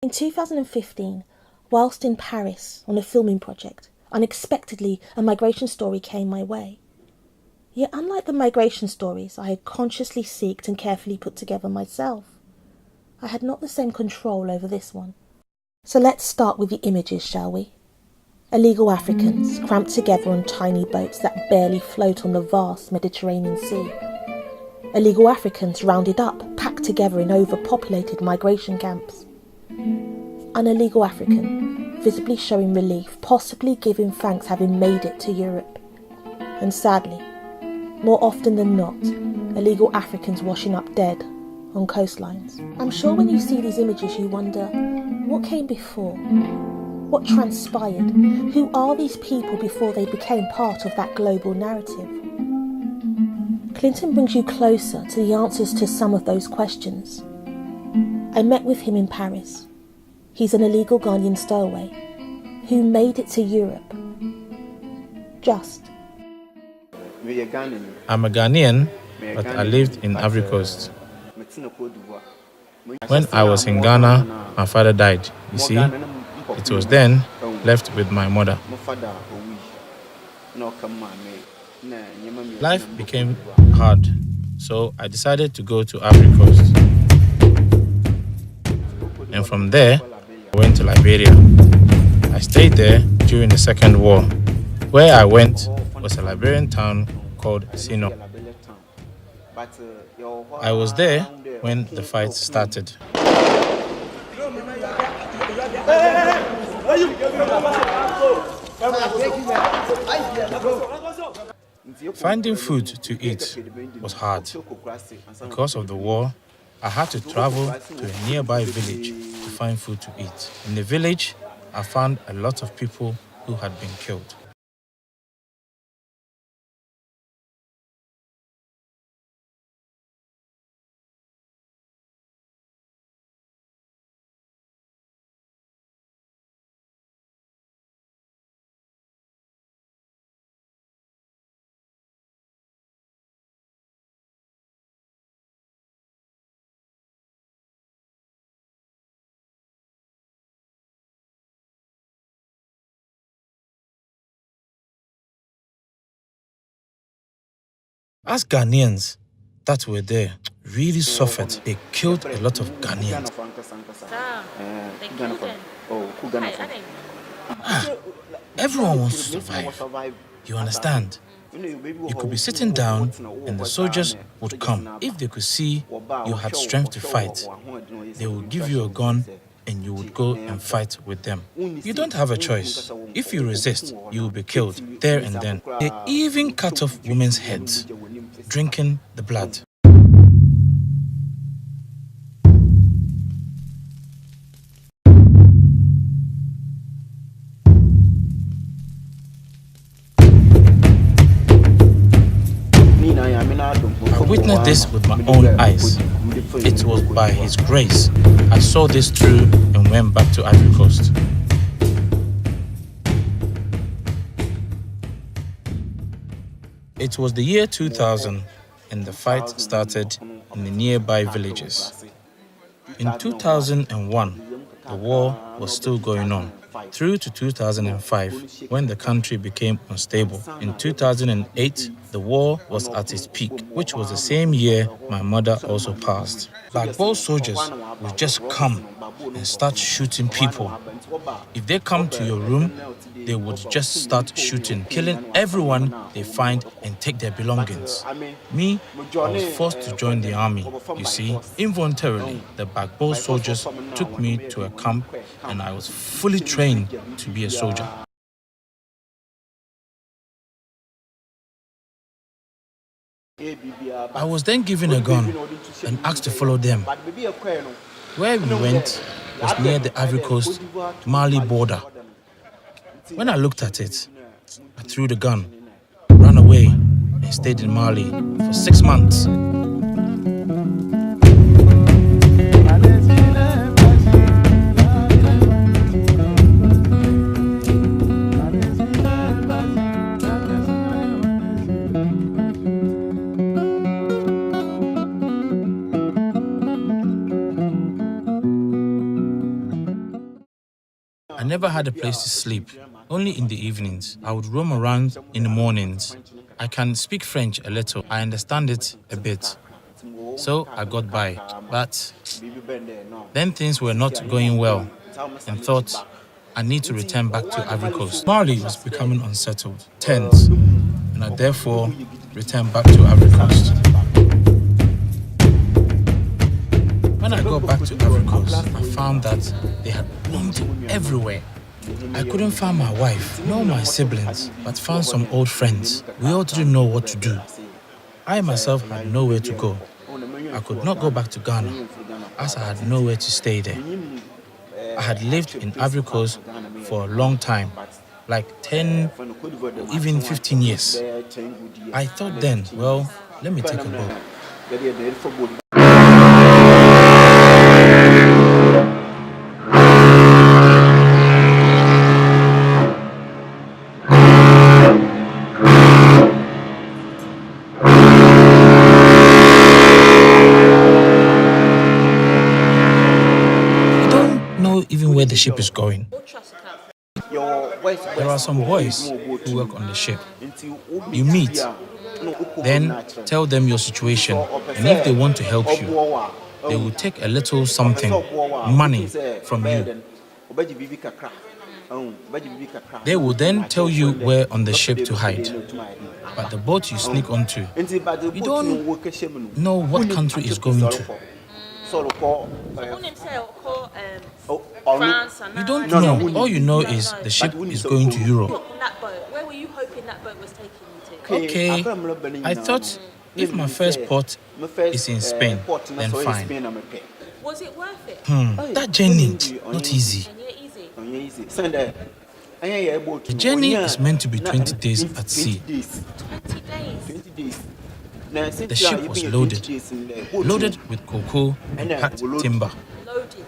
In 2015, whilst in Paris on a filming project, unexpectedly a migration story came my way. Yet unlike the migration stories I had consciously sought and carefully put together myself, I had not the same control over this one. So let's start with the images, shall we? Illegal Africans cramped together on tiny boats that barely float on the vast Mediterranean Sea. Illegal Africans rounded up, packed together in overpopulated migration camps. An illegal African, visibly showing relief, possibly giving thanks having made it to Europe. And sadly, more often than not, illegal Africans washing up dead on coastlines. I'm sure when you see these images you wonder, what came before? What transpired? Who are these people before they became part of that global narrative? Clinton brings you closer to the answers to some of those questions. I met with him in Paris. He's an illegal Ghanaian stowaway who made it to Europe. Just. I'm a Ghanaian, but I lived in Ivory Coast. When I was in Ghana, my father died. You see, it was then left with my mother. Life became hard, so I decided to go to Ivory Coast. And from there, I went to Liberia. I stayed there during the Second War. Where I went was a Liberian town called Sino. I was there when the fight started. Finding food to eat was hard. Because of the war, I had to travel to a nearby village to find food to eat. In the village, I found a lot of people who had been killed. As Ghanaians that were there really suffered. They killed a lot of Ghanaians. Everyone wants to survive. You understand? You could be sitting down and the soldiers would come. If they could see you had strength to fight, they would give you a gun and you would go and fight with them. You don't have a choice. If you resist, you will be killed there and then. They even cut off women's heads, drinking the blood. I witnessed this with my own eyes. It was by His grace I saw this through and went back to Ivory Coast. It was the year 2000 and the fight started in the nearby villages. In 2001, the war was still going on, through to 2005, when the country became unstable. In 2008, the war was at its peak, which was the same year my mother also passed. Bagbo soldiers would just come and start shooting people. If they come to your room, they would just start shooting, killing everyone they find and take their belongings. Me, I was forced to join the army. You see, involuntarily, the Bagbo soldiers took me to a camp and I was fully trained to be a soldier. I was then given a gun and asked to follow them. Where we went was near the Ivory Coast Mali border. When I looked at it, I threw the gun, ran away, and stayed in Mali for 6 months. I never had a place to sleep, only in the evenings. I would roam around in the mornings. I can speak French a little, I understand it a bit. So I got by. But then things were not going well and thought I need to return back to Ivory Coast. Mali was becoming unsettled, tense, and I therefore returned back to Ivory Coast. When I got back to Ivory Coast, I found that they had bombed everywhere. I couldn't find my wife, nor my siblings, but found some old friends. We all didn't know what to do. I myself had nowhere to go. I could not go back to Ghana, as I had nowhere to stay there. I had lived in Ivory Coast for a long time, like 10 or even 15 years. I thought then, well, let me take a boat. Even where the ship is going. There are some boys who work on the ship. You meet, then tell them your situation, and if they want to help you, they will take a little something, money, from you. They will then tell you where on the ship to hide. But the boat you sneak onto, you don't know what country is going to. You don't know. All you know is the ship is going to Europe. Where were you hoping that boat was taking you to? Okay, I thought if my first port is in Spain, then fine. Was it worth it? That journey, not easy. The journey is meant to be 20 days at sea. 20 days? The ship was loaded with cocoa and packed timber.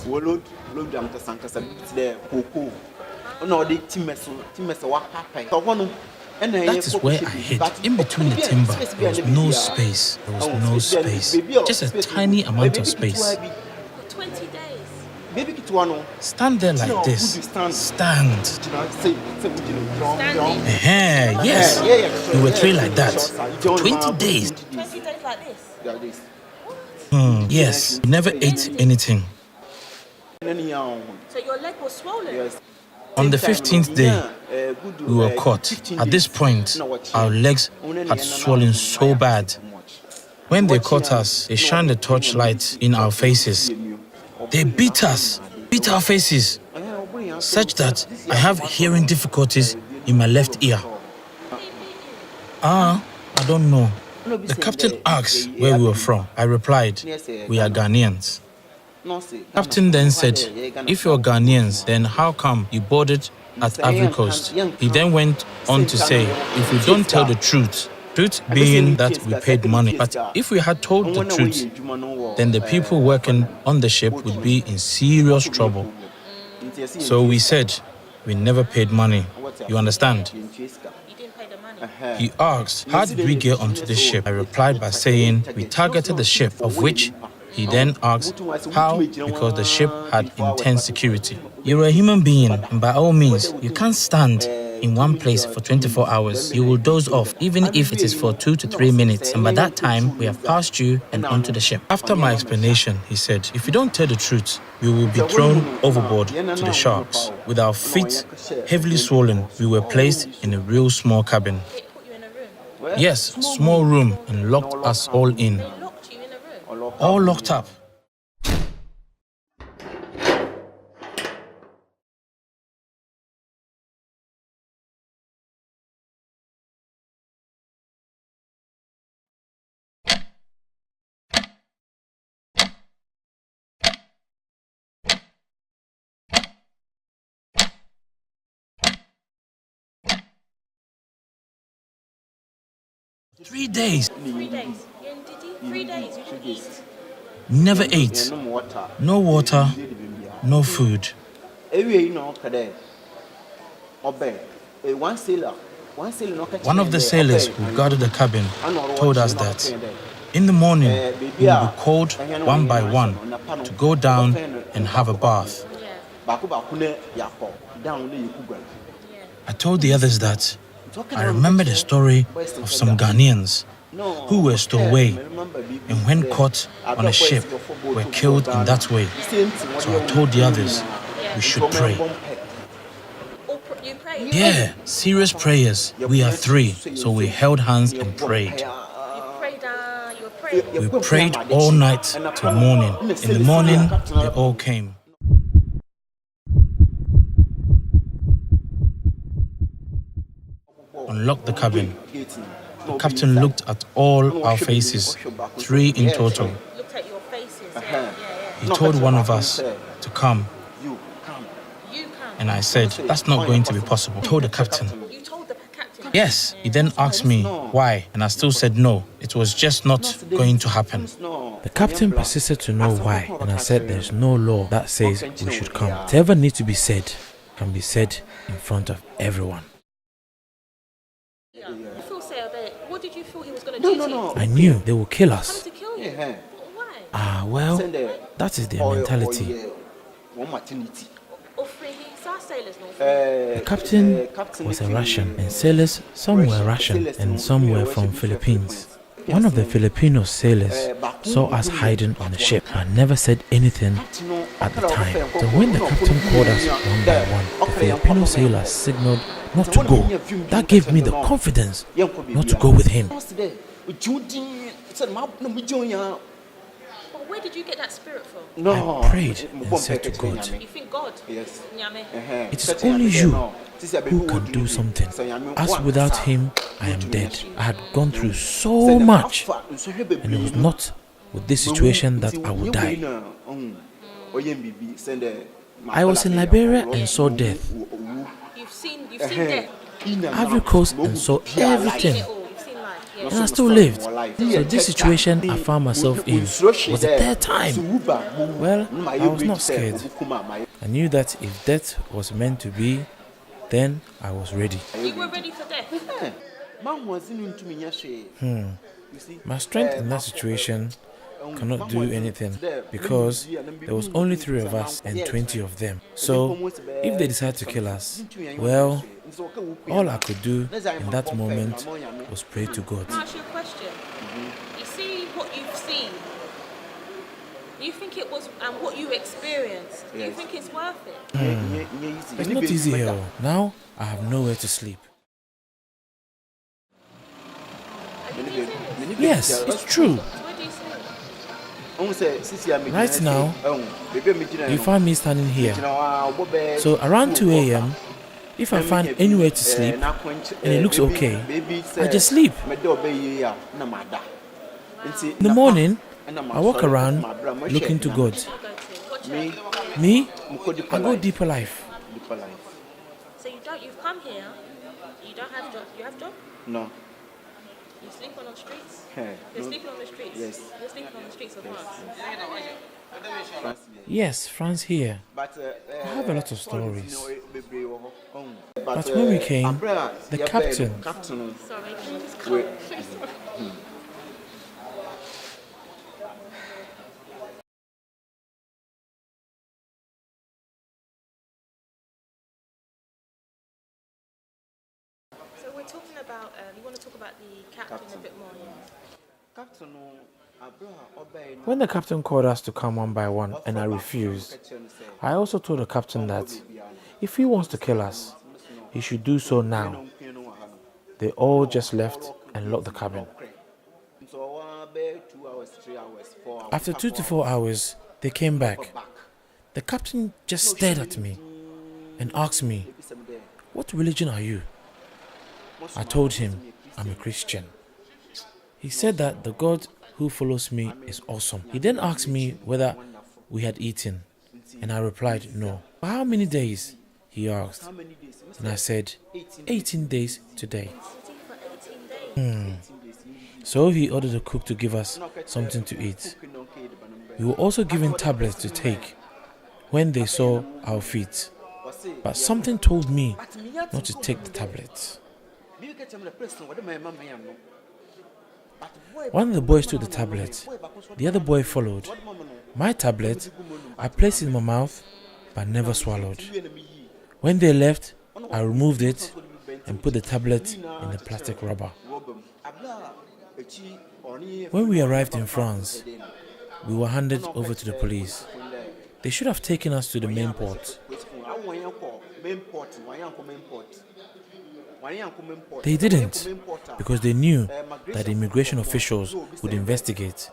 Loaded? That is where I hid. In between the timber, there was no space. Just a tiny amount of space. For 20 days? Stand there like this. Stand. Standing? Yes. We were trained like that. For 20 days. 20 days like this? Yes. We never ate anything. So your leg was swollen? Yes. On the 15th day, we were caught. At this point, our legs had swollen so bad. When they caught us, they shined the torchlight in our faces. They beat us, beat our faces, such that I have hearing difficulties in my left ear. I don't know. The captain asked where we were from. I replied, we are Ghanaians. Captain then said, if you're Ghanaians, then how come you boarded at Ivory Coast? He then went on to say, if we don't tell the truth being that we paid money, but if we had told the truth, then the people working on the ship would be in serious trouble. So we said, we never paid money. You understand? You didn't pay the money? He asked, how did we get onto the ship? I replied by saying, we targeted the ship, of which he then asked, how? Because the ship had intense security. You're a human being, and by all means, you can't stand in one place for 24 hours. You will doze off, even if it is for 2 to 3 minutes, and by that time, we have passed you and onto the ship. After my explanation, he said, if you don't tell the truth, we will be thrown overboard to the sharks. With our feet heavily swollen, we were placed in a real small cabin. They put you in a room? Yes, small room, and locked us all in. They locked you in a room? All locked up. Three days. 3 days? Yeah, and did you? 3 days? You didn't eat? Never ate. No water, no food. One of the sailors who guarded the cabin told us that in the morning we will be called one by one to go down and have a bath. I told the others that I remember the story of some Ghanaians who were stowaway and when caught on a ship were killed in that way. So I told the others we should pray. Yeah, serious prayers. We are 3, so we held hands and prayed. We prayed all night till morning. In the morning, they all came. Unlocked the cabin. The captain looked at all our faces, 3 in total. Looked at your faces. He told one of us to come, You come. and I said, that's not going to be possible. I told the captain. You told the captain? Yes, he then asked me why, and I still said no. It was just not going to happen. The captain persisted to know why, and I said there's no law that says we should come. Whatever needs to be said can be said in front of everyone. What did you feel he was going to do to you? I knew they would kill us. To kill you? Why? Well, that is their mentality. The captain was a Russian, and sailors, some were Russian and some were from Philippines. One of the Filipino sailors saw us hiding on the ship and never said anything at the time. So when the captain called us one by one, the Filipino sailor signaled not to go. That gave me the confidence not to go with him. But where did you get that spirit from? I prayed and said to God, You think God? Yes. it is only you who can do something. As without him, I am dead. I had gone through so much, and it was not with this situation that I would die. I was in Liberia and saw death. You've seen death. Ivory Coast and saw everything. And I still lived. So this situation I found myself in was the 3rd time. Well, I was not scared. I knew that if death was meant to be, then I was ready. You were ready for death? My strength in that situation cannot do anything because there was only 3 of us and 20 of them. So if they decide to kill us, well, all I could do in that moment was pray to God. I'll ask you a question. You see what you've seen. You think it was, and what you experienced, you think it's worth it? It's not easy here. Now I have nowhere to sleep. Yes, it's true. Where do you sleep? Right now, you find me standing here. So around 2 a.m., if I find anywhere to sleep and it looks okay, I just sleep. In the morning, I walk around looking to God. Me, I go deeper life. So you've come here, you don't have job, you have job? No. You sleep on the streets? Hey, You're sleeping on the streets? Yes. You're sleeping on the streets of France? Yes, France here. But I have a lot of stories. But when we came, the captain, Sorry, can you just come? So we're talking about, you want to talk about the captain a bit more, yeah? when the captain called us to come one by one and I refused, I also told the captain that if he wants to kill us, he should do so now. They all just left and locked the cabin. After 2 to 4 hours, they came back. The captain just stared at me and asked me, "What religion are you?" I told him, "I'm a Christian." He said that the God who follows me is awesome. He then asked me whether we had eaten, and I replied, "No." "For how many days?" he asked. And I said, 18 days today. So he ordered the cook to give us something to eat. We were also given tablets to take when they saw our feet. But something told me not to take the tablets. One of the boys took the tablet. The other boy followed. My tablet, I placed it in my mouth, but never swallowed. When they left, I removed it and put the tablet in the plastic rubber. When we arrived in France, we were handed over to the police. They should have taken us to the main port. They didn't, because they knew that the immigration officials would investigate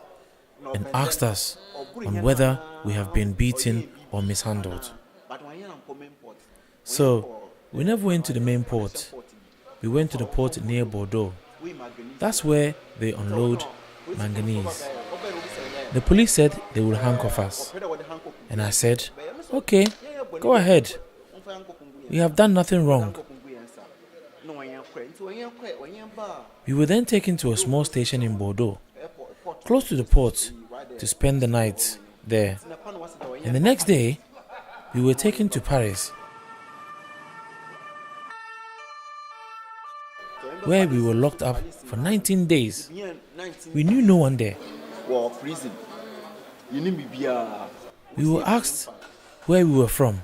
and asked us on whether we have been beaten or mishandled. So, we never went to the main port. We went to the port near Bordeaux. That's where they unload manganese. The police said they would handcuff us. And I said, okay, go ahead. We have done nothing wrong. We were then taken to a small station in Bordeaux, close to the port, to spend the night there. And the next day, we were taken to Paris, where we were locked up for 19 days. We knew no one there. We were asked where we were from,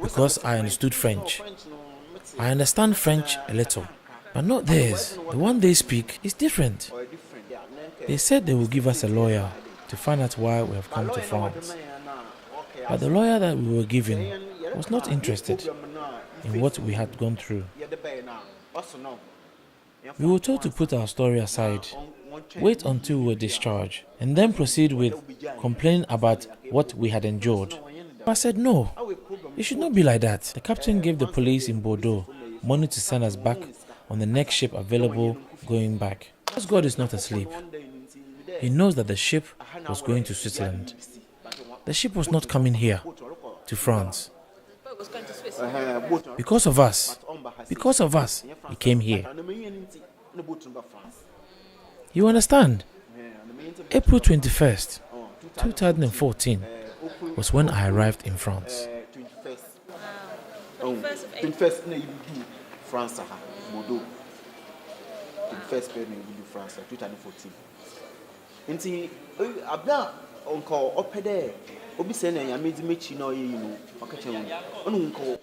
because I understood French. I understand French a little, but not theirs. The one they speak is different. They said they would give us a lawyer to find out why we have come to France. But the lawyer that we were given was not interested in what we had gone through. We were told to put our story aside, wait until we were discharged, and then proceed with complaining about what we had endured. I said, no, it should not be like that. The captain gave the police in Bordeaux money to send us back on the next ship available going back. Because God is not asleep. He knows that the ship was going to Switzerland. The ship was not coming here, to France. Because of us, he came here. You understand? April 21st, 2014 was when I arrived in France. 21st, you do France, Bordeaux. 21st, you do France, 2014. Nti abla onko opede obi say na ya medi mechi na oye you okache onu onko.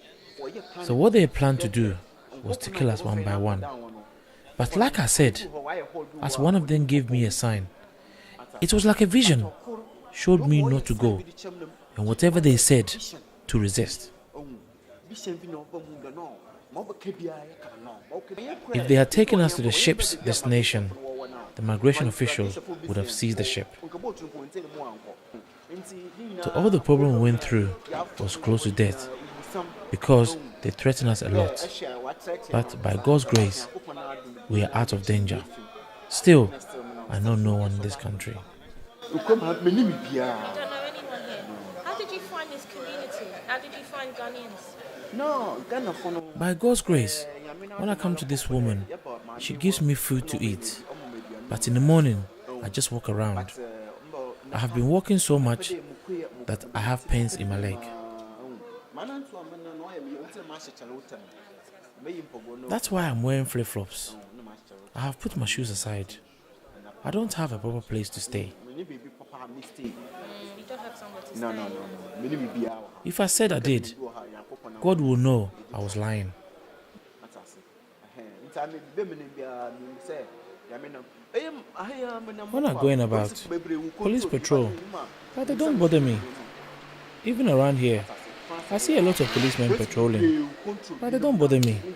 So what they planned to do was to kill us one by one. But like I said, as one of them gave me a sign, it was like a vision, showed me not to go, and whatever they said, to resist. If they had taken us to the ship's destination, the migration officials would have seized the ship. So all the problem we went through was close to death, because they threatened us a lot. But by God's grace, we are out of danger. Still, I know no one in this country. You don't know anyone here. How did you find this community? How did you find Ghanaians? No, by God's grace, when I come to this woman, she gives me food to eat. But in the morning, I just walk around. I have been walking so much that I have pains in my leg. That's why I'm wearing flip-flops. I have put my shoes aside. I don't have a proper place to stay. You don't have somewhere to stay? No. If I said I did, God will know I was lying. When I'm going about police patrol, but they don't bother me. Even around here, I see a lot of policemen patrolling, but they don't bother me. Do you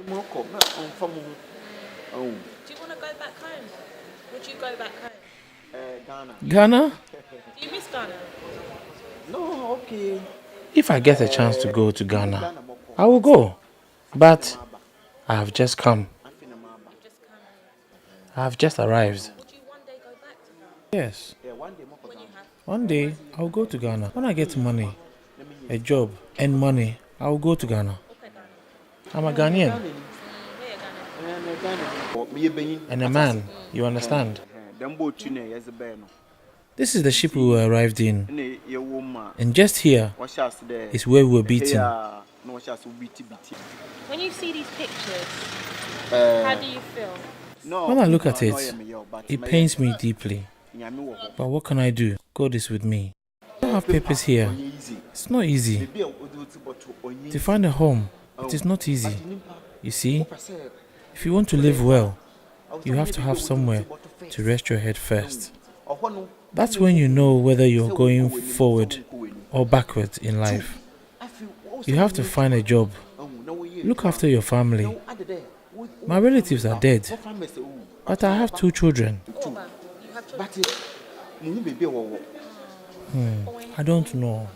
want to go back home? Would you go back home? Ghana? Do you miss Ghana? No, okay. If I get a chance to go to Ghana, I will go. But I have just come. I have just arrived. Would you one day go back to Ghana? Yes. When you have? One day, I'll go to Ghana. When I get money, a job, and money, I'll go to Ghana. I'm a Ghanaian. And a man, you understand? This is the ship we arrived in. And just here is where we were beaten. When you see these pictures, how do you feel? When I look at it, it pains me deeply. But what can I do? God is with me. I don't have papers here. It's not easy. To find a home, it is not easy. You see, if you want to live well, you have to have somewhere to rest your head first. That's when you know whether you're going forward or backwards in life. You have to find a job, look after your family. My relatives are dead, but I have 2 children. I don't know.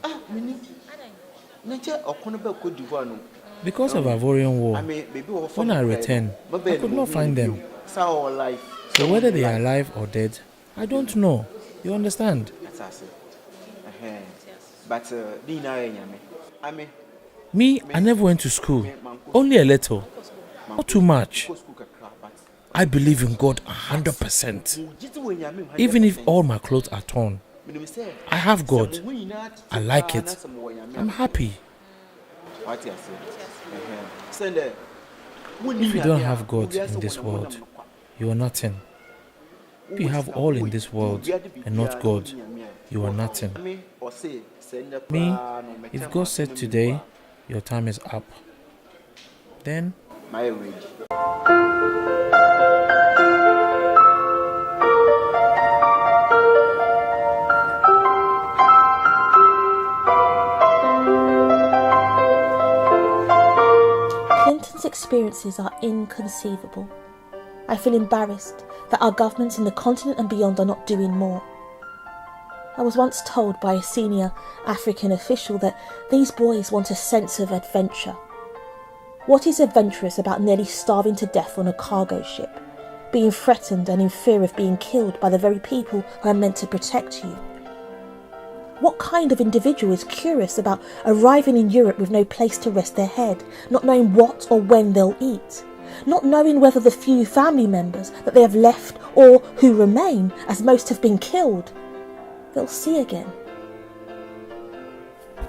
Because of Ivorian War, when I returned, I could not find them. So whether they are alive or dead, I don't know. You understand? Me, I never went to school. Only a little. Not too much. I believe in God 100%. Even if all my clothes are torn, I have God. I like it. I'm happy. If you don't have God in this world, you are nothing. If you have all in this world and not God, you are nothing. Me, if God said today, your time is up, then Clinton's experiences are inconceivable. I feel embarrassed that our governments in the continent and beyond are not doing more. I was once told by a senior African official that these boys want a sense of adventure. What is adventurous about nearly starving to death on a cargo ship, being threatened and in fear of being killed by the very people who are meant to protect you? What kind of individual is curious about arriving in Europe with no place to rest their head, not knowing what or when they'll eat, not knowing whether the few family members that they have left or who remain, as most have been killed, they'll see again?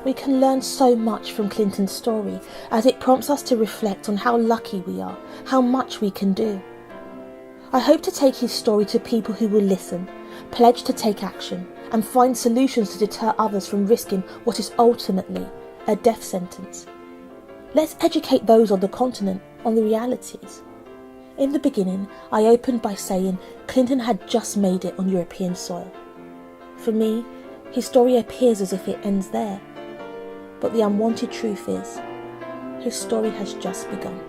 We can learn so much from Clinton's story, as it prompts us to reflect on how lucky we are, how much we can do. I hope to take his story to people who will listen, pledge to take action, and find solutions to deter others from risking what is ultimately a death sentence. Let's educate those on the continent on the realities. In the beginning, I opened by saying Clinton had just made it on European soil. For me, his story appears as if it ends there. But the unwanted truth is, his story has just begun.